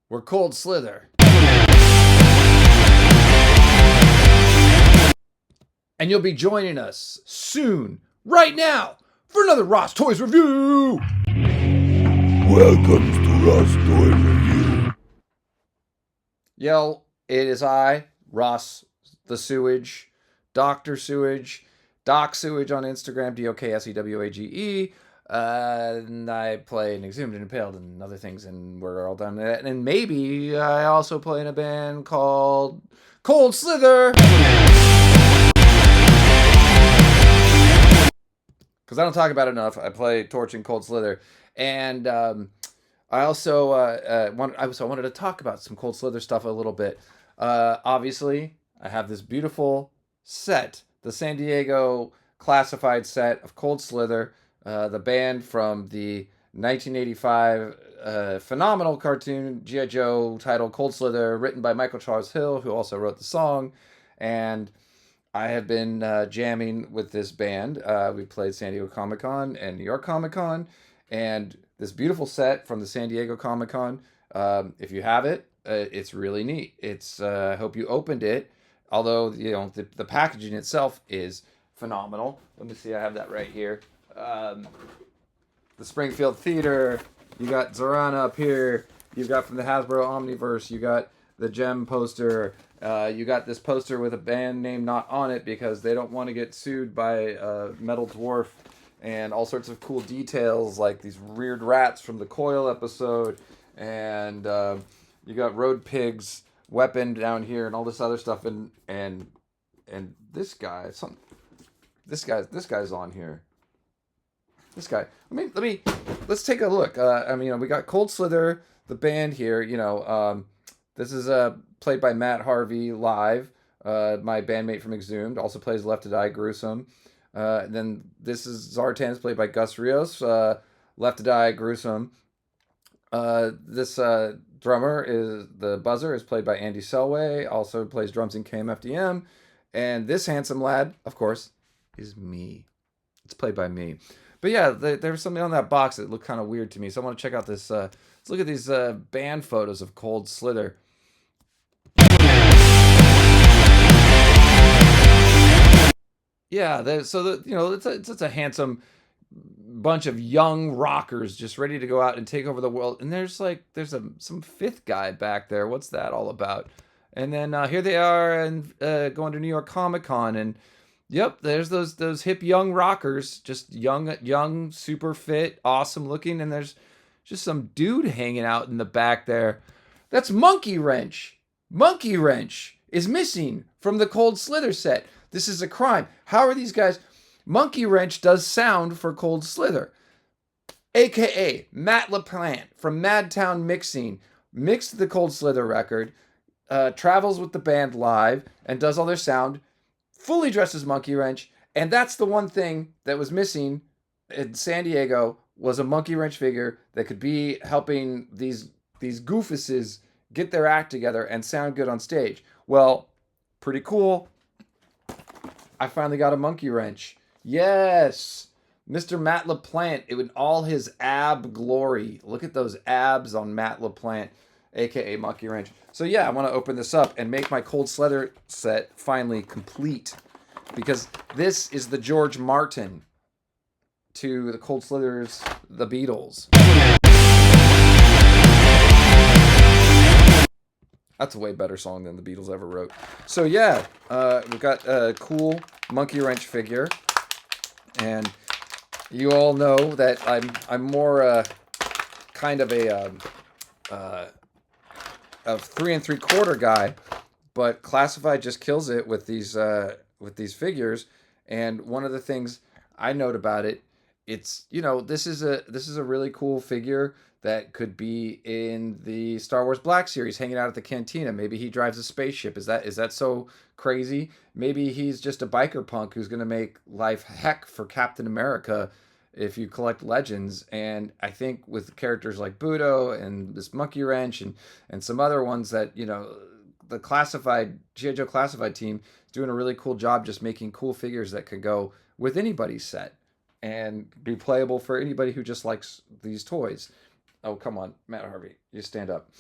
We're Cold Slither. And you'll be joining us soon, right now, for another Ross Toys review. Welcome to Ross Toy Review. Yo, it is I, Ross the Sewage, Dr. Sewage, Doc Sewage on Instagram, DOKSEWAGE. And I play in Exhumed and Impaled and other things, and we're all done with that. And maybe I also play in a band called Cold Slither. Because I don't talk about it enough. I play Torch and Cold Slither. And I also wanted to talk about some Cold Slither stuff a little bit. Obviously, I have this beautiful set, the San Diego classified set of Cold Slither, the band from the 1985 phenomenal cartoon G.I. Joe titled Cold Slither, written by Michael Charles Hill, who also wrote the song. And I have been jamming with this band. We played San Diego Comic-Con and New York Comic-Con, and this beautiful set from the San Diego Comic-Con. If you have it, it's really neat. It's I hope you opened it, although the packaging itself is phenomenal. Let me see, I have that right here. The Springfield Theater. You got Zorana up here. You've got from the Hasbro Omniverse. You got the Gem poster. You got this poster with a band name not on it because they don't want to get sued by Metal Dwarf, and all sorts of cool details like these weird rats from the Coil episode, and you got Road Pig's weapon down here and all this other stuff, and this guy, this guy's on here. This guy. Let's take a look. We got Cold Slither, the band here. This is played by Matt Harvey live, my bandmate from Exhumed. Also plays Left to Die Gruesome. Then this is Zartan's, played by Gus Rios, Left to Die Gruesome. This drummer is the buzzer is played by Andy Selway, also plays drums in KMFDM. And this handsome lad, of course, is me. It's played by me. But yeah, there was something on that box that looked kind of weird to me. So I want to check out this. Let's look at these band photos of Cold Slither. Yeah, it's a handsome bunch of young rockers just ready to go out and take over the world. And there's some fifth guy back there. What's that all about? And then here they are and going to New York Comic Con, and yep, there's those hip young rockers, just young, super fit, awesome looking, and there's just some dude hanging out in the back there. That's Monkeywrench. Monkeywrench is missing from the Cold Slither set. This is a crime. How are these guys? Monkeywrench does sound for Cold Slither, aka Matt Laplant from Madtown Mixing, mixed the Cold Slither record, travels with the band live, and does all their sound, fully dressed as Monkeywrench. And that's the one thing that was missing in San Diego, was a Monkeywrench figure that could be helping these goofuses get their act together and sound good on stage. Well, pretty cool. I finally got a Monkeywrench. Yes, Mr. Matt Laplant, it would all his ab glory. Look at those abs on Matt Laplant, aka Monkeywrench. So yeah, I want to open this up and make my Cold Slither set finally complete, because this is the George Martin to the Cold Slither's The Beatles. That's a way better song than the Beatles ever wrote. So yeah, we've got a cool Monkeywrench figure, and you all know that I'm more kind of a 3 3/4 guy, but Classified just kills it with these figures. And one of the things I note about it, it's this is a really cool figure that could be in the Star Wars Black Series, hanging out at the cantina. Maybe he drives a spaceship. Is that so crazy? Maybe he's just a biker punk who's going to make life heck for Captain America if you collect Legends. And I think with characters like Budo and this Monkeywrench and some other ones that, the classified, G.I. Joe classified team is doing a really cool job just making cool figures that could go with anybody's set and be playable for anybody who just likes these toys. Oh, come on, Matt Harvey, you stand up.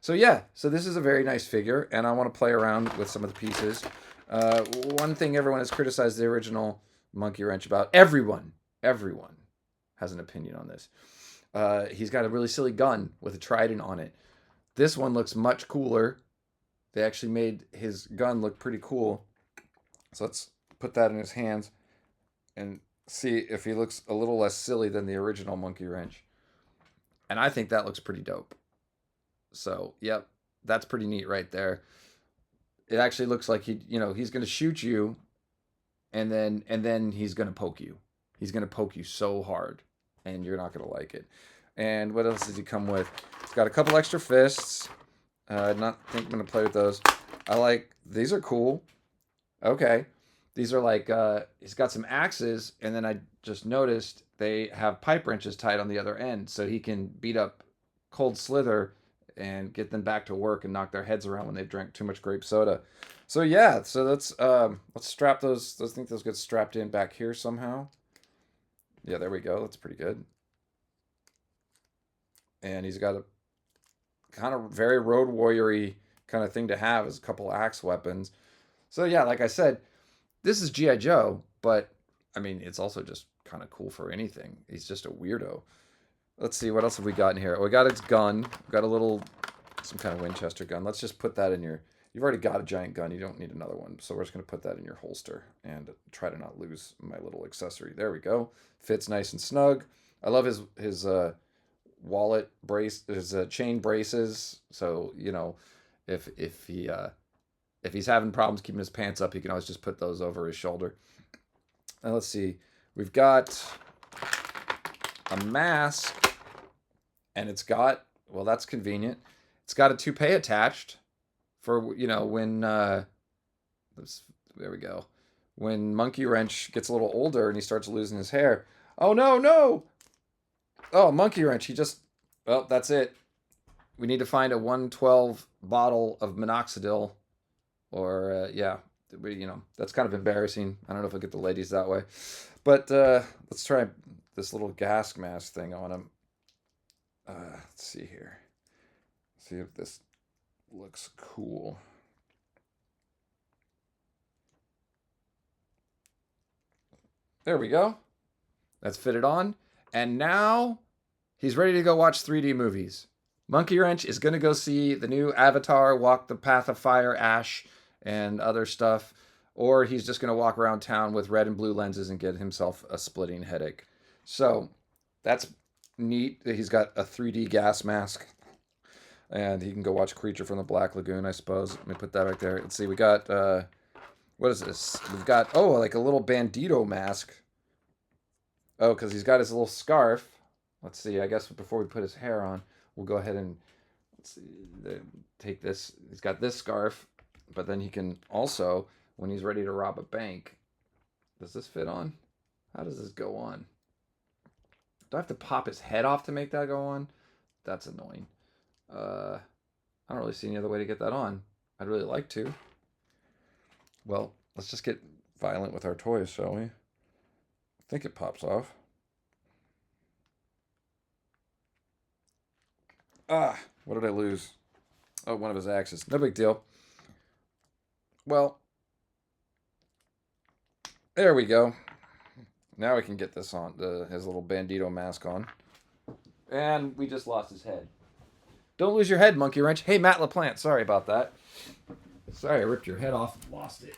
So yeah, so this is a very nice figure, and I want to play around with some of the pieces. One thing everyone has criticized the original Monkeywrench about, everyone has an opinion on this. He's got a really silly gun with a trident on it. This one looks much cooler. They actually made his gun look pretty cool. So let's put that in his hands and see if he looks a little less silly than the original Monkeywrench. And I think that looks pretty dope. So, yep, that's pretty neat right there. It actually looks like he's going to shoot you, and then he's going to poke you. He's going to poke you so hard, and you're not going to like it. And what else does he come with? He's got a couple extra fists. Not think I'm going to play with those. I like these are cool. Okay, these are like he's got some axes, and then I just noticed they have pipe wrenches tied on the other end, so he can beat up Cold Slither and get them back to work and knock their heads around when they've drank too much grape soda. So yeah, so let's strap those. I think those get strapped in back here somehow. Yeah, there we go. That's pretty good. And he's got a kind of very road warrior-y kind of thing to have as a couple axe weapons. So yeah, like I said, this is G.I. Joe, but I mean, it's also just kind of cool for anything. He's just a weirdo. Let's see, what else have we got in here? We got his gun. We got some kind of Winchester gun. Let's just put that in your... You've already got a giant gun. You don't need another one. So we're just going to put that in your holster and try to not lose my little accessory. There we go. Fits nice and snug. I love his wallet brace, his chain braces. So, if he's having problems keeping his pants up, he can always just put those over his shoulder. And let's see. We've got a mask, and it's got, well, that's convenient. It's got a toupee attached for, when, there we go. When Monkeywrench gets a little older and he starts losing his hair. Oh, no! Oh, Monkeywrench, well, that's it. We need to find a 112 bottle of minoxidil, or, yeah, that's kind of embarrassing. I don't know if I'll get the ladies that way. But let's try this little gas mask thing on him. Let's see here. See if this looks cool. There we go. That's fitted on. And now he's ready to go watch 3D movies. Monkeywrench is going to go see the new Avatar, Walk the Path of Fire, Ash, and other stuff. Or he's just going to walk around town with red and blue lenses and get himself a splitting headache. So that's neat. He's got a 3D gas mask. And he can go watch Creature from the Black Lagoon, I suppose. Let me put that right there. Let's see, we got, what is this? We've got, like a little bandito mask. Oh, because he's got his little scarf. Let's see, I guess before we put his hair on, we'll go ahead and, let's see, take this. He's got this scarf, but then he can also, when he's ready to rob a bank, does this fit on? How does this go on? Do I have to pop his head off to make that go on? That's annoying. I don't really see any other way to get that on. I'd really like to. Well, let's just get violent with our toys, shall we? I think it pops off. What did I lose? Oh, one of his axes. No big deal. Well, there we go. Now we can get this on, his little bandito mask on. And we just lost his head. Don't lose your head, Monkeywrench. Hey, Matt Laplant, sorry about that. Sorry, I ripped your head off and lost it.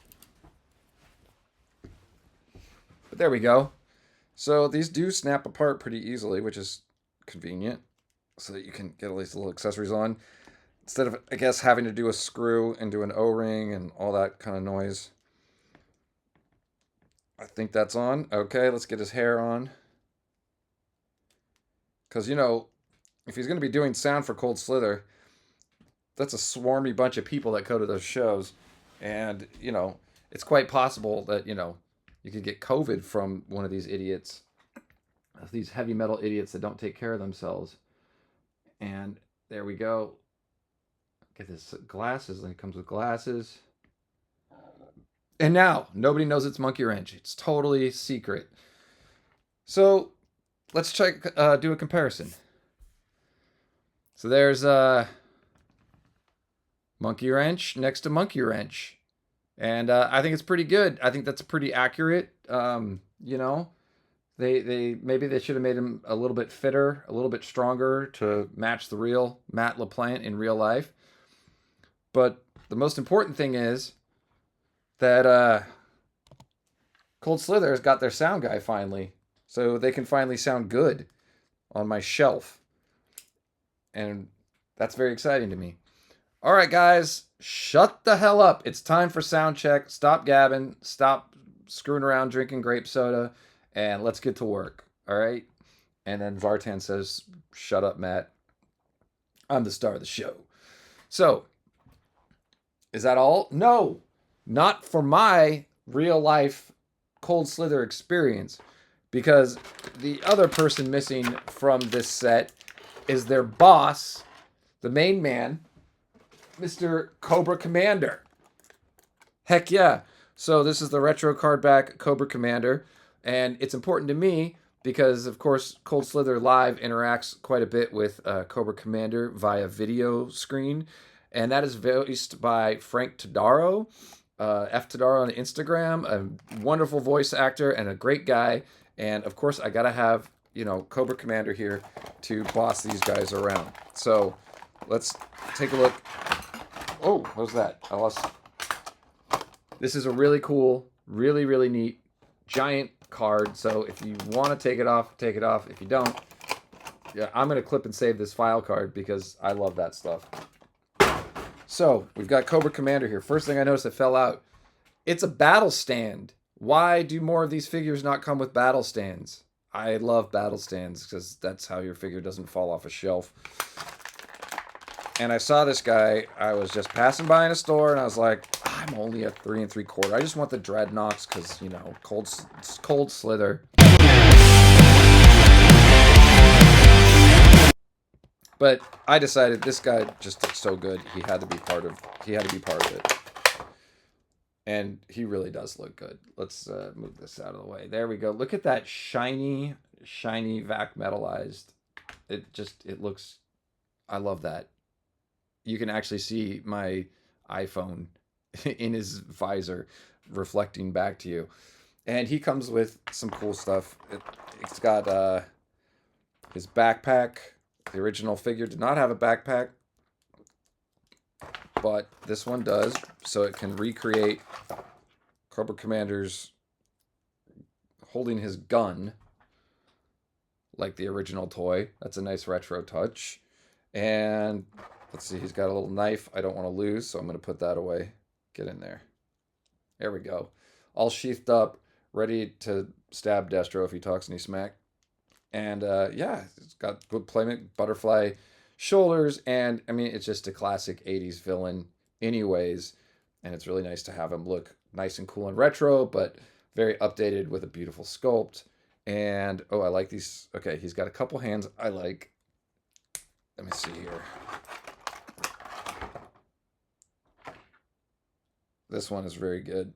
But there we go. So these do snap apart pretty easily, which is convenient. So that you can get all these little accessories on. Instead of, I guess, having to do a screw and do an O-ring and all that kind of noise. I think that's on. Okay, let's get his hair on. Because, if he's going to be doing sound for Cold Slither, that's a swarmy bunch of people that go to those shows. And, it's quite possible that, you could get COVID from one of these idiots. These heavy metal idiots that don't take care of themselves. And there we go. Get this glasses. It comes with glasses. And now, nobody knows it's Monkeywrench. It's totally secret. So, let's do a comparison. So there's Monkeywrench next to Monkeywrench. And I think it's pretty good. I think that's pretty accurate. You know, they maybe they should have made him a little bit fitter, a little bit stronger to match the real Matt LaPlante in real life. But the most important thing is that Cold Slither has got their sound guy finally, so they can finally sound good on my shelf, and that's very exciting to me. All right, guys, shut the hell up. It's time for sound check. Stop gabbing. Stop screwing around drinking grape soda, and let's get to work. All right? And then Vartan says, shut up, Matt. I'm the star of the show. So, is that all? No, not for my real life Cold Slither experience, because the other person missing from this set is their boss, the main man, Mr. Cobra Commander. Heck yeah. So this is the retro card back Cobra Commander, and it's important to me because, of course, Cold Slither Live interacts quite a bit with Cobra Commander via video screen, and that is voiced by Frank Todaro, F Todaro on Instagram, a wonderful voice actor and a great guy. And of course, I gotta have Cobra Commander here to boss these guys around. So let's take a look. Oh, what was that? I lost. This is a really cool, really, really neat, giant card. So if you want to take it off, take it off. If you don't, yeah, I'm going to clip and save this file card because I love that stuff. So we've got Cobra Commander here. First thing I noticed, it fell out. It's a battle stand. Why do more of these figures not come with battle stands? I love battle stands because that's how your figure doesn't fall off a shelf. And I saw this guy. I was just passing by in a store, and I was like, I'm only at 3 3/4. I just want the dreadnoughts because, Cold Slither. But I decided this guy just looks so good. He had to be part of it. And he really does look good. Let's move this out of the way. There we go. Look at that shiny vac metallized. It looks, I love that. You can actually see my iPhone in his visor reflecting back to you. And he comes with some cool stuff. It's got his backpack. The original figure did not have a backpack, but this one does, so it can recreate Cobra Commander's holding his gun like the original toy. That's a nice retro touch. And let's see, he's got a little knife I don't want to lose, so I'm going to put that away. Get in there. There we go. All sheathed up, ready to stab Destro if he talks any smack. And yeah, it's got good playmate, butterfly shoulders, and I mean, it's just a classic 80s villain anyways. And it's really nice to have him look nice and cool and retro, but very updated with a beautiful sculpt. And oh, I like these. Okay, he's got a couple hands I like. Let me see here. This one is very good.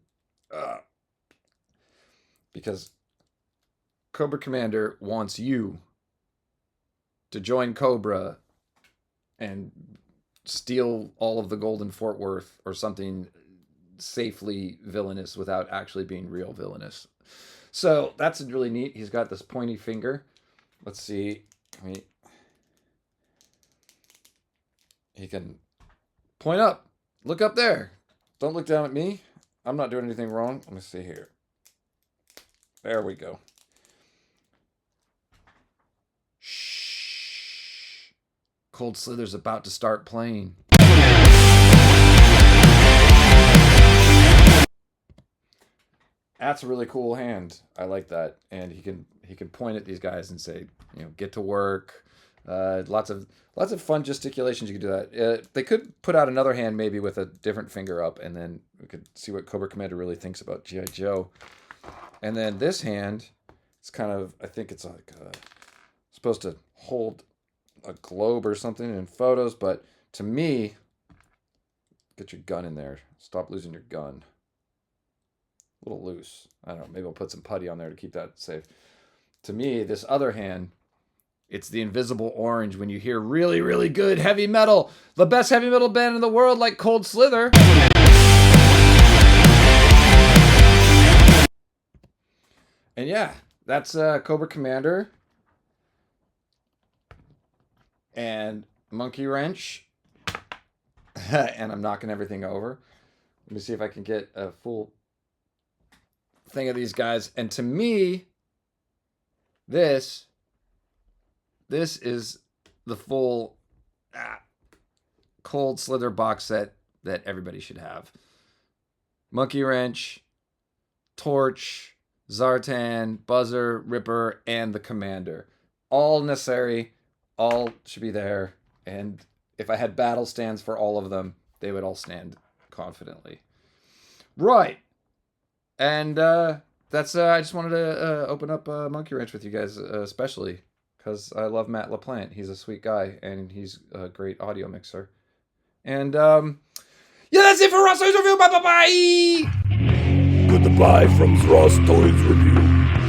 Because Cobra Commander wants you to join Cobra and steal all of the gold in Fort Worth or something safely villainous without actually being real villainous. So that's really neat. He's got this pointy finger. Let's see. He can point up. Look up there. Don't look down at me. I'm not doing anything wrong. Let me see here. There we go. Shh. Cold Slither's about to start playing. That's a really cool hand. I like that. And he can point at these guys and say, get to work. Lots of fun gesticulations. You could do that. They could put out another hand maybe with a different finger up, and then we could see what Cobra Commander really thinks about G.I. Joe. And then this hand, it's kind of, I think it's like supposed to hold a globe or something in photos, but to me, get your gun in there. Stop losing your gun. A little loose. I don't know. Maybe I'll put some putty on there to keep that safe. To me, this other hand It's the invisible orange when you hear really, really good heavy metal. The best heavy metal band in the world, like Cold Slither. And yeah, that's Cobra Commander. And Monkeywrench. And I'm knocking everything over. Let me see if I can get a full thing of these guys. And to me, this is the full Cold Slither box set that everybody should have. Monkeywrench, Torch, Zartan, Buzzer, Ripper, and the Commander. All necessary. All should be there. And if I had battle stands for all of them, they would all stand confidently. Right. And that's I just wanted to open up Monkeywrench with you guys, especially because I love Matt Laplant. He's a sweet guy, and he's a great audio mixer. And yeah, that's it for Ross Toys Review. Bye. Goodbye from Ross Toys Review.